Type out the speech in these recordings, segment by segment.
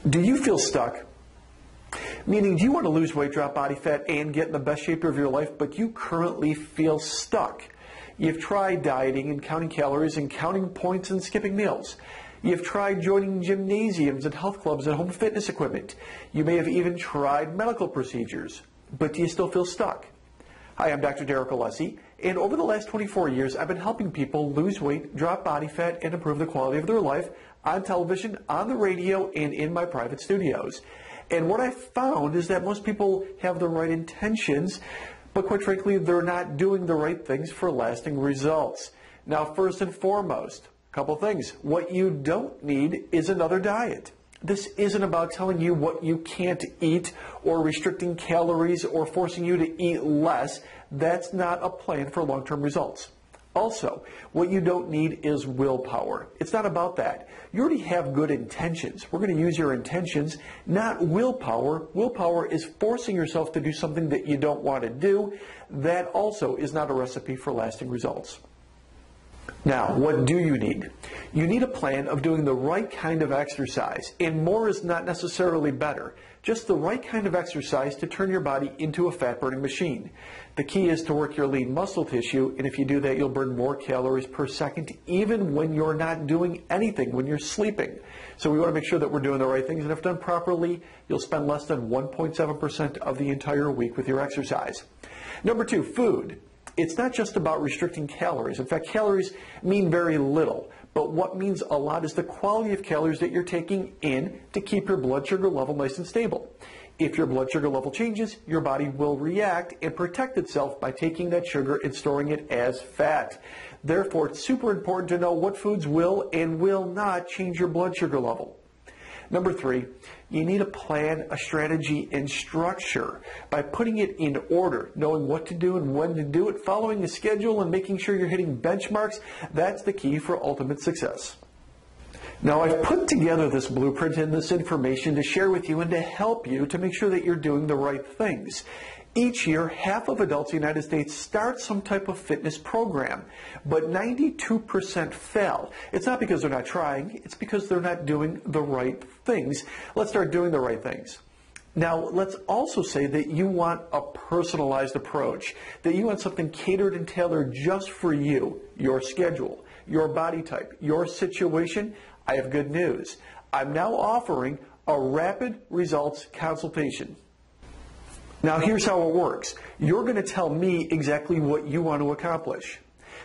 Do you feel stuck? Meaning, do you want to lose weight, drop body fat, and get in the best shape of your life, but you currently feel stuck? You've tried dieting and counting calories and counting points and skipping meals. You've tried joining gymnasiums and health clubs and home fitness equipment. You may have even tried medical procedures, but do you still feel stuck? Hi, I'm Dr. Derek Alessi, and over the last 24 years, I've been helping people lose weight, drop body fat, and improve the quality of their life on television, on the radio, and in my private studios. And what I've found is that most people have the right intentions, but quite frankly, they're not doing the right things for lasting results. Now, first and foremost, a couple things. What you don't need is another diet. This isn't about telling you what you can't eat or restricting calories or forcing you to eat less. That's not a plan for long-term results. Also, what you don't need is willpower. It's not about that. You already have good intentions. We're going to use your intentions, not willpower. Willpower is forcing yourself to do something that you don't want to do. That also is not a recipe for lasting results. Now, what do you need? You need a plan of doing the right kind of exercise, and more is not necessarily better. Just the right kind of exercise to turn your body into a fat-burning machine. The key is to work your lean muscle tissue, and if you do that, you'll burn more calories per second, even when you're not doing anything, when you're sleeping. So we want to make sure that we're doing the right things, and if done properly, you'll spend less than 1.7% of the entire week with your exercise. Number two, food. It's not just about restricting calories. In fact, calories mean very little. But what means a lot is the quality of calories that you're taking in to keep your blood sugar level nice and stable. If your blood sugar level changes, your body will react and protect itself by taking that sugar and storing it as fat. Therefore, it's super important to know what foods will and will not change your blood sugar level. Number three, you need a plan, a strategy, and structure. By putting it in order, knowing what to do and when to do it, following a schedule, and making sure you're hitting benchmarks, that's the key for ultimate success. Now, I've put together this blueprint and this information to share with you and to help you to make sure that you're doing the right things. Each year, half of adults in the United States start some type of fitness program, but 92% fail. It's not because they're not trying, it's because they're not doing the right things. Let's start doing the right things. Now, let's also say that you want a personalized approach, that you want something catered and tailored just for you, your schedule, your body type, your situation. I have good news. I'm now offering a rapid results consultation. Now, here's how it works. You're going to tell me exactly what you want to accomplish.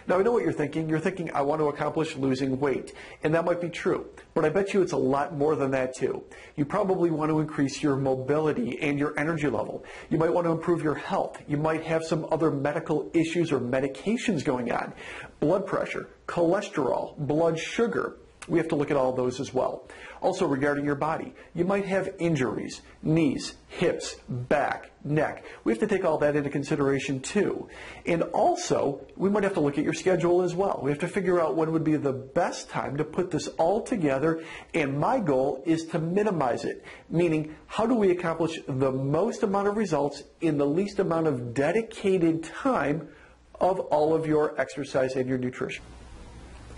Now, I know what you're thinking. You're thinking, I want to accomplish losing weight. And that might be true. But I bet you it's a lot more than that, too. You probably want to increase your mobility and your energy level. You might want to improve your health. You might have some other medical issues or medications going on. Blood pressure, cholesterol, blood sugar. We have to look at all those as well. Also, regarding your body, you might have injuries, knees, hips, back, neck. We have to take all that into consideration too. And also, we might have to look at your schedule as well. We have to figure out when would be the best time to put this all together, and my goal is to minimize it, meaning how do we accomplish the most amount of results in the least amount of dedicated time of all of your exercise and your nutrition.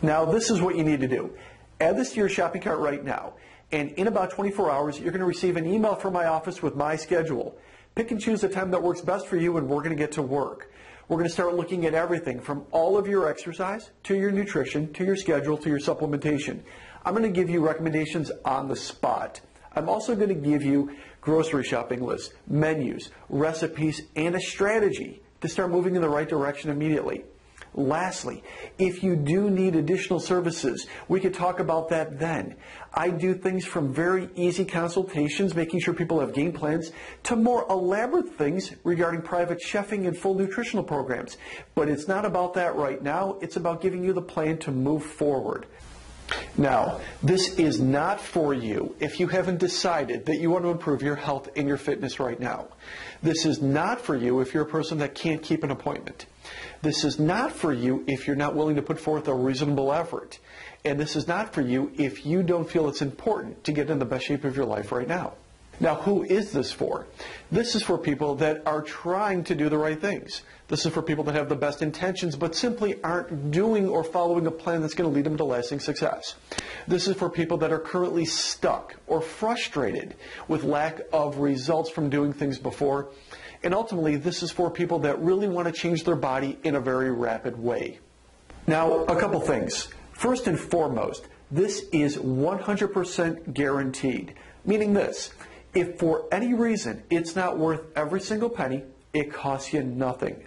Now, this is what you need to do. Add this to your shopping cart right now, and in about 24 hours, you're going to receive an email from my office with my schedule. Pick and choose the time that works best for you, and we're going to get to work. We're going to start looking at everything from all of your exercise, to your nutrition, to your schedule, to your supplementation. I'm going to give you recommendations on the spot. I'm also going to give you grocery shopping lists, menus, recipes, and a strategy to start moving in the right direction immediately. Lastly, if you do need additional services, we could talk about that then. I do things from very easy consultations, making sure people have game plans, to more elaborate things regarding private chefing and full nutritional programs. But it's not about that right now. It's about giving you the plan to move forward. Now, this is not for you if you haven't decided that you want to improve your health and your fitness right now. This is not for you if you're a person that can't keep an appointment. This is not for you if you're not willing to put forth a reasonable effort. And this is not for you if you don't feel it's important to get in the best shape of your life right now. Now, who is this for? This is for people that are trying to do the right things. This is for people that have the best intentions but simply aren't doing or following a plan that's going to lead them to lasting success. This is for people that are currently stuck or frustrated with lack of results from doing things before. And ultimately, this is for people that really want to change their body in a very rapid way. Now, a couple things. First and foremost, this is 100% guaranteed, meaning this. If for any reason it's not worth every single penny, it costs you nothing.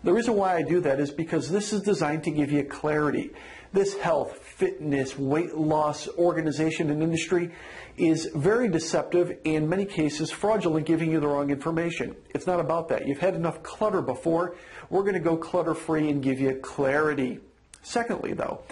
The reason why I do that is because this is designed to give you clarity. This health, fitness, weight loss organization and industry is very deceptive, in many cases fraudulent, giving you the wrong information. It's not about that. You've had enough clutter before. We're going to go clutter-free and give you clarity. Secondly, though,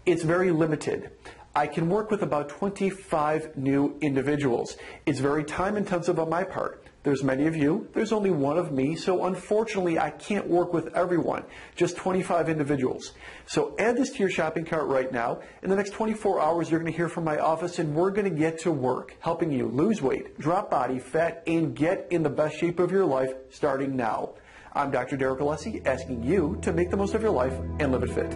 it's very limited. I can work with about 25 new individuals. It's very time intensive on my part. There's many of you, there's only one of me, so unfortunately I can't work with everyone, just 25 individuals. So add this to your shopping cart right now. In the next 24 hours you're going to hear from my office and we're going to get to work helping you lose weight, drop body fat, and get in the best shape of your life starting now. I'm Dr. Derek Alessi, asking you to make the most of your life and live it fit.